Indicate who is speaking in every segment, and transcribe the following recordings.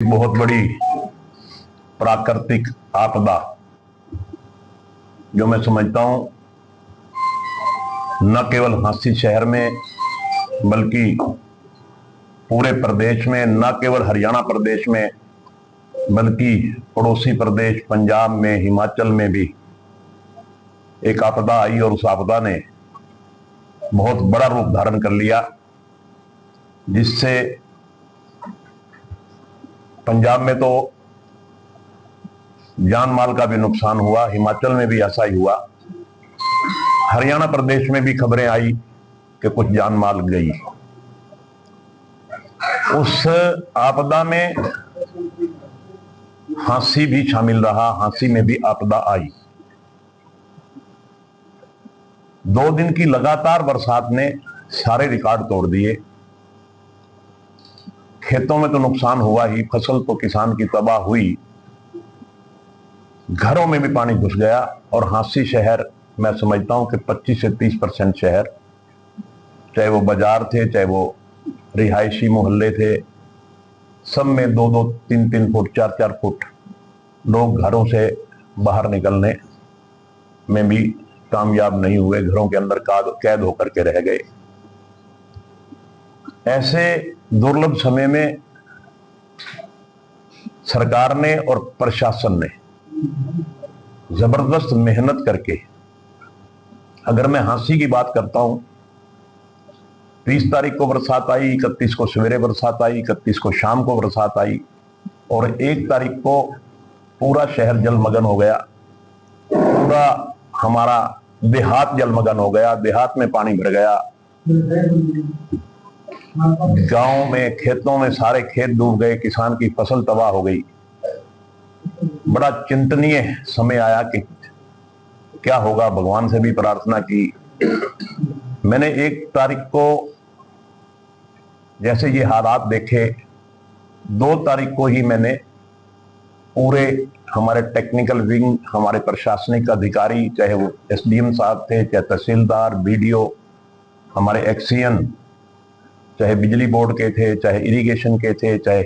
Speaker 1: बहुत बड़ी प्राकृतिक आपदा जो मैं समझता हूं न केवल हांसी शहर में बल्कि पूरे प्रदेश में, न केवल हरियाणा प्रदेश में बल्कि पड़ोसी प्रदेश पंजाब में, हिमाचल में भी एक आपदा आई और उस आपदा ने बहुत बड़ा रूप धारण कर लिया, जिससे पंजाब में तो जान माल का भी नुकसान हुआ, हिमाचल में भी ऐसा ही हुआ, हरियाणा प्रदेश में भी खबरें आई कि कुछ जान माल गई। उस आपदा में हांसी भी शामिल रहा, हांसी में भी आपदा आई। 2 दिन की लगातार बरसात ने सारे रिकॉर्ड तोड़ दिए। खेतों में तो नुकसान हुआ ही, फसल तो किसान की तबाह हुई, घरों में भी पानी घुस गया। और हांसी शहर, मैं समझता हूं कि 25 से 30% शहर, चाहे वो बाजार थे, चाहे वो रिहायशी मोहल्ले थे, सब में 2-2, 3-3 फुट, 4-4 फुट लोग घरों से बाहर निकलने में भी कामयाब नहीं हुए, घरों के अंदर कैद होकर के रह गए। ऐसे दुर्लभ समय में सरकार ने और प्रशासन ने जबरदस्त मेहनत करके, अगर मैं हांसी की बात करता हूं, 30 तारीख को बरसात आई, 31 को सवेरे बरसात आई, 31 को शाम को बरसात आई और 1 तारीख को पूरा शहर जलमग्न हो गया। पूरा हमारा देहात जलमग्न हो गया, देहात में पानी भर गया, गांव में, खेतों में सारे खेत डूब गए, किसान की फसल तबाह हो गई। बड़ा चिंतनीय समय आया कि क्या होगा। भगवान से भी प्रार्थना की। मैंने 1 तारीख को जैसे ये हालात देखे, 2 तारीख को ही मैंने पूरे हमारे टेक्निकल विंग, हमारे प्रशासनिक अधिकारी, चाहे वो एसडीएम साहब थे, चाहे तहसीलदार, बीडीओ, हमारे एक्सीएन, चाहे बिजली बोर्ड के थे, चाहे इरिगेशन के थे, चाहे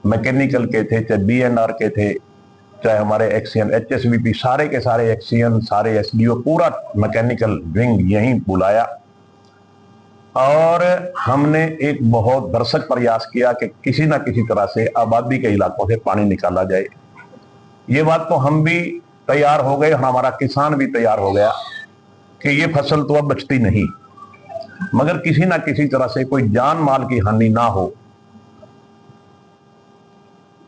Speaker 1: मैकेनिकल के थे, चाहे बीएनआर के थे, चाहे हमारे एक्सीएन, एचएसवीपी, सारे के सारे एक्सीएन, सारे एसडीओ, पूरा मैकेनिकल विंग यहीं बुलाया और हमने एक बहुत भरसक प्रयास किया कि किसी ना किसी तरह से आबादी के इलाकों से पानी निकाला जाए। ये बात तो हम भी तैयार हो गए, हमारा किसान भी तैयार हो गया कि ये फसल तो अब बचती नहीं, मगर किसी ना किसी तरह से कोई जान माल की हानि ना हो,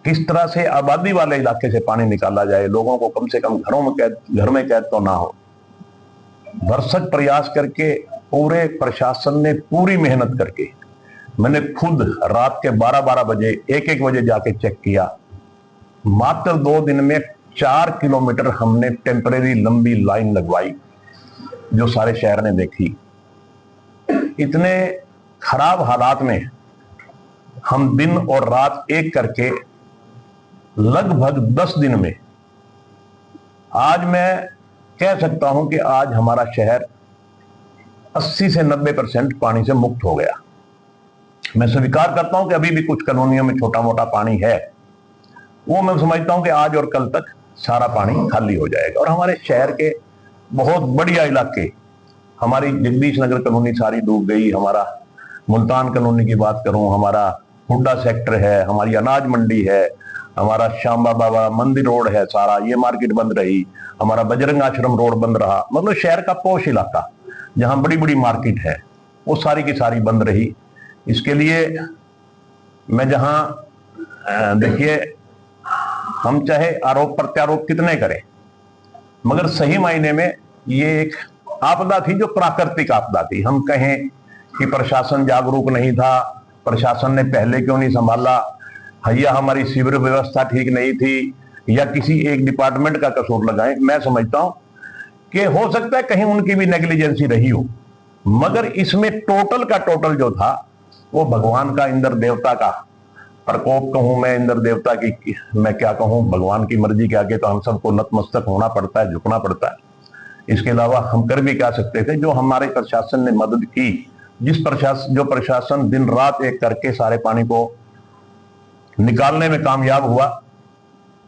Speaker 1: किस तरह से आबादी वाले इलाके से पानी निकाला जाए, लोगों को कम से कम घर में कैद तो ना हो। भरसक प्रयास करके पूरे प्रशासन ने पूरी मेहनत करके, मैंने खुद रात के 12-12 बजे, 1-1 बजे जाके चेक किया। मात्र 2 दिन में 4 किलोमीटर हमने टेम्परेरी लंबी लाइन लगवाई, जो सारे शहर ने देखी। इतने खराब हालात में हम दिन और रात एक करके लगभग 10 दिन में, आज मैं कह सकता हूं कि आज हमारा शहर 80 से 90% पानी से मुक्त हो गया। मैं स्वीकार करता हूं कि अभी भी कुछ कॉलोनियों में छोटा मोटा पानी है, वो मैं समझता हूं कि आज और कल तक सारा पानी खाली हो जाएगा और हमारे शहर के बहुत बढ़िया इलाके, हमारी जगदीश नगर कॉलोनी सारी डूब गई, हमारा मुल्तान कॉलोनी की बात करूं, हमारा हुड्डा सेक्टर है, हमारी अनाज मंडी है, हमारा श्यामा बाबा मंदिर रोड है, सारा ये मार्केट बंद रही, हमारा बजरंग आश्रम रोड बंद रहा। मतलब शहर का पोश इलाका जहां बड़ी बड़ी मार्केट है, वो सारी की सारी बंद रही। इसके लिए मैं जहां देखिए, हम चाहे आरोप प्रत्यारोप कितने करें, मगर सही मायने में ये एक आपदा थी जो प्राकृतिक आपदा थी। हम कहें कि प्रशासन जागरूक नहीं था, प्रशासन ने पहले क्यों नहीं संभाला, या हमारी सीवर व्यवस्था ठीक नहीं थी, या किसी एक डिपार्टमेंट का कसूर लगाएं, मैं समझता हूं कि हो सकता है कहीं उनकी भी नेग्लिजेंसी रही हो, मगर इसमें टोटल का टोटल जो था वो भगवान का, इंद्र देवता का प्रकोप कहूं मैं, इंद्र देवता की मैं क्या कहूं, भगवान की मर्जी के आगे तो हम सबको नतमस्तक होना पड़ता है, झुकना पड़ता है। इसके अलावा हम कर भी क्या सकते थे। जो हमारे प्रशासन ने मदद की, जो प्रशासन दिन रात एक करके सारे पानी को निकालने में कामयाब हुआ।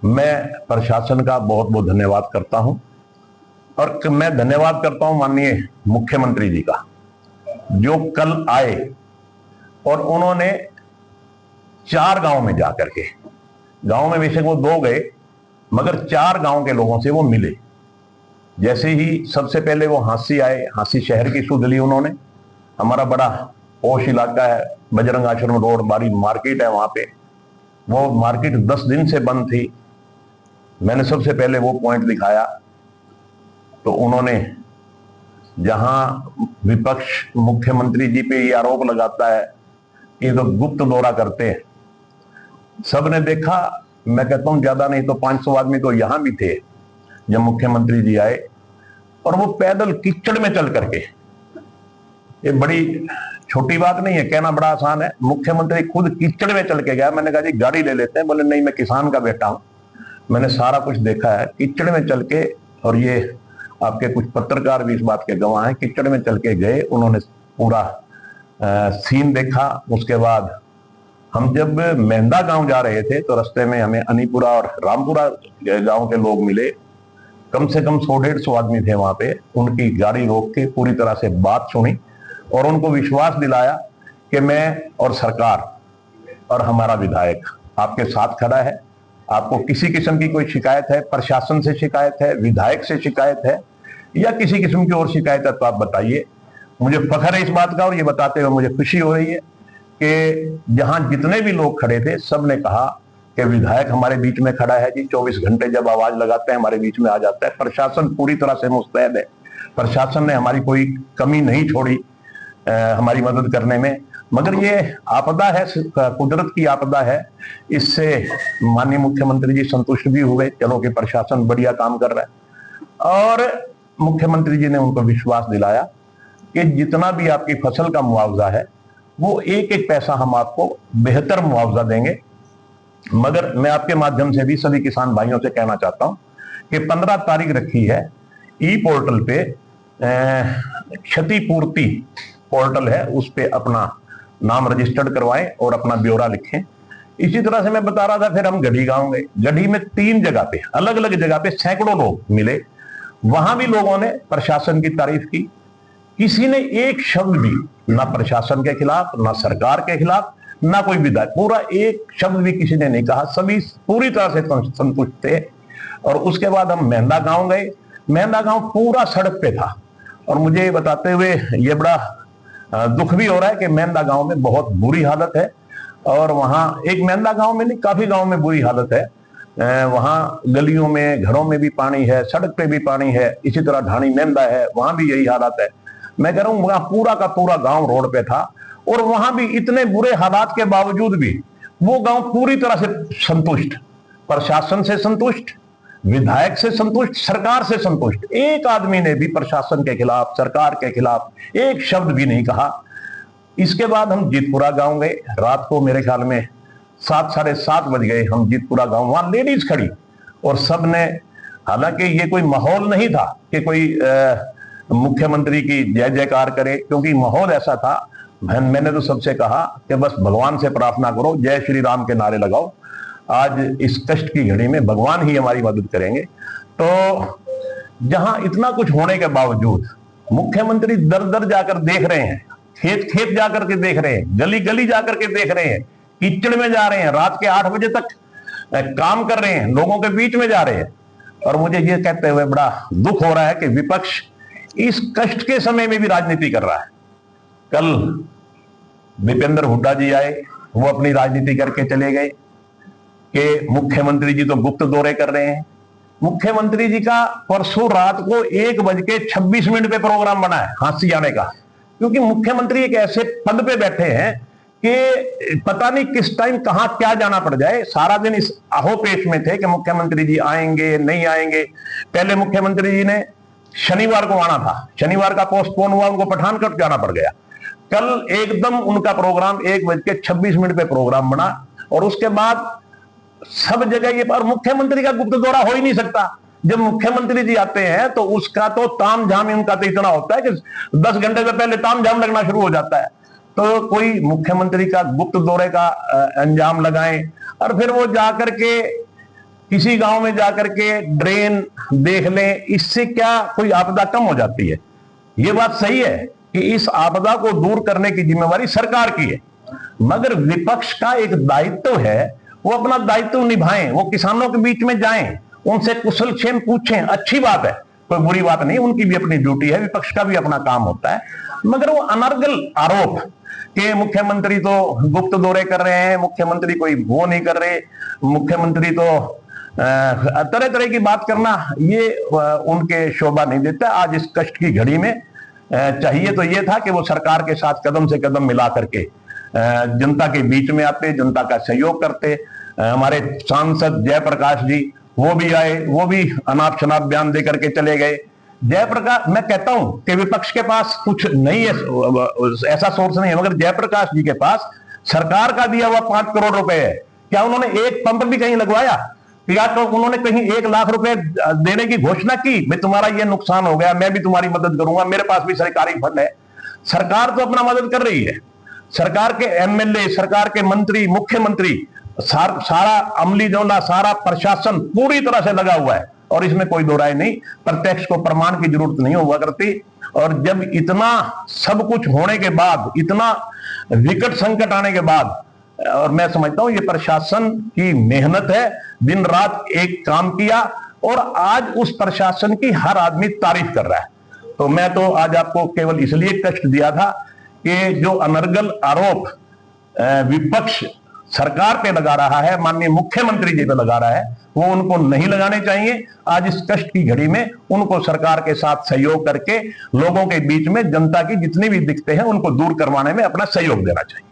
Speaker 1: मैं प्रशासन का बहुत बहुत धन्यवाद करता हूं और मैं धन्यवाद करता हूं माननीय मुख्यमंत्री जी का, जो कल आए और उन्होंने 4 गांव में जाकर के, गांव में बेशक वो 2 गए मगर 4 गांव के लोगों से वो मिले। जैसे ही सबसे पहले वो हांसी आए, हांसी शहर की सुध ली उन्होंने। हमारा बड़ा पोश इलाका है, बजरंग आश्रम रोड, बड़ी मार्केट है वहां पे। वो मार्केट 10 दिन से बंद थी। मैंने सबसे पहले वो पॉइंट दिखाया तो उन्होंने, जहां विपक्ष मुख्यमंत्री जी पे ये आरोप लगाता है कि तो गुप्त दौरा करते हैं, सबने देखा। मैं कहता हूं ज्यादा नहीं तो 500 आदमी तो यहां भी थे जब मुख्यमंत्री जी आए, और वो पैदल कीचड़ में चल करके, ये बड़ी छोटी बात नहीं है, कहना बड़ा आसान है, मुख्यमंत्री खुद कीचड़ में चल के गया। मैंने कहा जी गाड़ी ले लेते हैं। बोले नहीं, मैं किसान का बेटा हूं, मैंने सारा कुछ देखा है। कीचड़ में चल के, और ये आपके कुछ पत्रकार भी इस बात के गवाह हैं, कीचड़ में चल के गए, उन्होंने पूरा सीन देखा। उसके बाद हम जब मेहंदा गांव जा रहे थे तो रास्ते में हमें अनीपुरा और रामपुरा गांव के लोग मिले। कम से कम 100-150 आदमी थे वहां पे। उनकी गाड़ी रोक के पूरी तरह से बात सुनी और उनको विश्वास दिलाया कि मैं और सरकार और हमारा विधायक आपके साथ खड़ा है। आपको किसी किस्म की कोई शिकायत है, प्रशासन से शिकायत है, विधायक से शिकायत है या किसी किस्म की और शिकायत है तो आप बताइए। मुझे फख्र है इस बात का और ये बताते हुए मुझे खुशी हो रही है कि जहां जितने भी लोग खड़े थे सब ने कहा कि विधायक हमारे बीच में खड़ा है जी, 24 घंटे जब आवाज लगाते हैं हमारे बीच में आ जाता है। प्रशासन पूरी तरह से मुस्तैद है, प्रशासन ने हमारी कोई कमी नहीं छोड़ी हमारी मदद करने में। मगर ये आपदा है, कुदरत की आपदा है, इससे माननीय मुख्यमंत्री जी संतुष्ट भी हुए, चलो कि प्रशासन बढ़िया काम कर रहा है। और मुख्यमंत्री जी ने उनको विश्वास दिलाया कि जितना भी आपकी फसल का मुआवजा है वो एक एक पैसा हम आपको बेहतर मुआवजा देंगे। मगर मैं आपके माध्यम से भी सभी किसान भाइयों से कहना चाहता हूं कि 15 तारीख रखी है, ई पोर्टल पे क्षतिपूर्ति पोर्टल है, उस पे अपना नाम रजिस्टर्ड करवाएं और अपना ब्यौरा लिखें। इसी तरह से मैं बता रहा था, फिर हम गढ़ी गांव गए। गढ़ी में 3 जगह पे, अलग अलग जगह पे सैकड़ों लोग मिले। वहां भी लोगों ने प्रशासन की तारीफ की। किसी ने एक शब्द भी, ना प्रशासन के खिलाफ, ना सरकार के खिलाफ, ना कोई विधायक, पूरा एक शब्द भी किसी ने नहीं कहा। सभी पूरी तरह से संतुष्ट थे। और उसके बाद हम मेहंदा गांव गए। मेहंदा गांव पूरा सड़क पे था और मुझे बताते हुए ये बड़ा दुख भी हो रहा है कि मेहंदा गांव में बहुत बुरी हालत है। और वहां एक मेहंदा गांव में नहीं, काफी गांव में बुरी हालत है। वहां गलियों में, घरों में भी पानी है, सड़क पे भी पानी है। इसी तरह ढाणी मेहंदा है, वहां भी यही हालत है। मैं कह रहा हूं वहां पूरा का पूरा गांव रोड पे था और वहां भी इतने बुरे हालात के बावजूद भी वो गांव पूरी तरह से संतुष्ट, प्रशासन से संतुष्ट, विधायक से संतुष्ट, सरकार से संतुष्ट। एक आदमी ने भी प्रशासन के खिलाफ, सरकार के खिलाफ एक शब्द भी नहीं कहा। इसके बाद हम जीतपुरा गांव गए। रात को मेरे ख्याल में 7-7:30 बज गए। हम जीतपुरा गांव, वहां लेडीज खड़ी और सबने, हालांकि ये कोई माहौल नहीं था कि कोई मुख्यमंत्री की जय जयकार करे, क्योंकि माहौल ऐसा था। मैंने तो सबसे कहा कि बस भगवान से प्रार्थना करो, जय श्री राम के नारे लगाओ। आज इस कष्ट की घड़ी में भगवान ही हमारी मदद करेंगे। तो जहां इतना कुछ होने के बावजूद मुख्यमंत्री दर दर जाकर देख रहे हैं, खेत खेत जाकर के देख रहे हैं, गली गली जाकर के देख रहे हैं, कीचड़ में जा रहे हैं, रात के 8 बजे तक काम कर रहे हैं, लोगों के बीच में जा रहे हैं। और मुझे ये कहते हुए बड़ा दुख हो रहा है कि विपक्ष इस कष्ट के समय में भी राजनीति कर रहा है। कल दीपेंद्र हुड्डा जी आए, वो अपनी राजनीति करके चले गए कि मुख्यमंत्री जी तो गुप्त दौरे कर रहे हैं। मुख्यमंत्री जी का परसों रात को 1:26 पे प्रोग्राम बना है हांसी आने का, क्योंकि मुख्यमंत्री एक ऐसे पद पे बैठे हैं कि पता नहीं किस टाइम कहां क्या जाना पड़ जाए। सारा दिन इस आहोपेश में थे कि मुख्यमंत्री जी आएंगे नहीं आएंगे। पहले मुख्यमंत्री जी ने शनिवार को आना था, शनिवार का पोस्टपोन हुआ, उनको पठानकोट जाना पड़ गया। कल एकदम उनका प्रोग्राम 1:26 पे प्रोग्राम बना और उसके बाद सब जगह ये, पर मुख्यमंत्री का गुप्त दौरा हो ही नहीं सकता। जब मुख्यमंत्री जी आते हैं तो उसका तो ताम झाम, उनका तो इतना होता है कि 10 घंटे से पहले ताम झाम लगना शुरू हो जाता है। तो कोई मुख्यमंत्री का गुप्त दौरे का अंजाम लगाएं और फिर वो जाकर के किसी गांव में जाकर के ड्रेन देख लें, इससे क्या कोई आपदा कम हो जाती है? ये बात सही है कि इस आपदा को दूर करने की जिम्मेवारी सरकार की है, मगर विपक्ष का एक दायित्व है, वो अपना दायित्व निभाएं, वो किसानों के बीच में जाएं, उनसे कुशलक्षेम पूछें, अच्छी बात है, कोई बुरी बात नहीं, उनकी भी अपनी ड्यूटी है, विपक्ष का भी अपना काम होता है। मगर वो अनर्गल आरोप कि मुख्यमंत्री तो गुप्त दौरे कर रहे हैं, मुख्यमंत्री कोई वो नहीं कर रहे, मुख्यमंत्री तो तरह तरह की बात करना, ये उनके शोभा नहीं देता। आज इस कष्ट की घड़ी में चाहिए तो ये था कि वो सरकार के साथ कदम से कदम मिला करके जनता के बीच में आते, जनता का सहयोग करते। हमारे सांसद जयप्रकाश जी वो भी आए, वो भी अनाप शनाप बयान दे करके चले गए। जयप्रकाश, मैं कहता हूं कि विपक्ष के पास कुछ नहीं है, ऐसा सोर्स नहीं है, मगर जयप्रकाश जी के पास सरकार का दिया हुआ 5 करोड़ रुपए है। क्या उन्होंने एक पंप भी कहीं लगवाया? या तो उन्होंने कहीं 1 लाख रुपए देने की घोषणा की, भाई तुम्हारा ये नुकसान हो गया, मैं भी तुम्हारी मदद करूंगा, मेरे पास भी सरकारी फंड है। सरकार तो अपना मदद कर रही है, सरकार के एमएलए, सरकार के मंत्री, मुख्यमंत्री, सारा अमली जोला, सारा प्रशासन पूरी तरह से लगा हुआ है और इसमें कोई दो राय नहीं। प्रत्यक्ष को प्रमाण की जरूरत नहीं हुआ करती। और जब इतना सब कुछ होने के बाद, इतना विकट संकट आने के बाद, और मैं समझता हूं ये प्रशासन की मेहनत है, दिन रात एक काम किया और आज उस प्रशासन की हर आदमी तारीफ कर रहा है। तो मैं तो आज आपको केवल इसलिए कष्ट दिया था कि जो अनर्गल आरोप विपक्ष सरकार पे लगा रहा है, माननीय मुख्यमंत्री जी पे लगा रहा है, वो उनको नहीं लगाने चाहिए। आज इस कष्ट की घड़ी में उनको सरकार के साथ सहयोग करके लोगों के बीच में जनता की जितनी भी दिक्कतें हैं उनको दूर करवाने में अपना सहयोग देना चाहिए।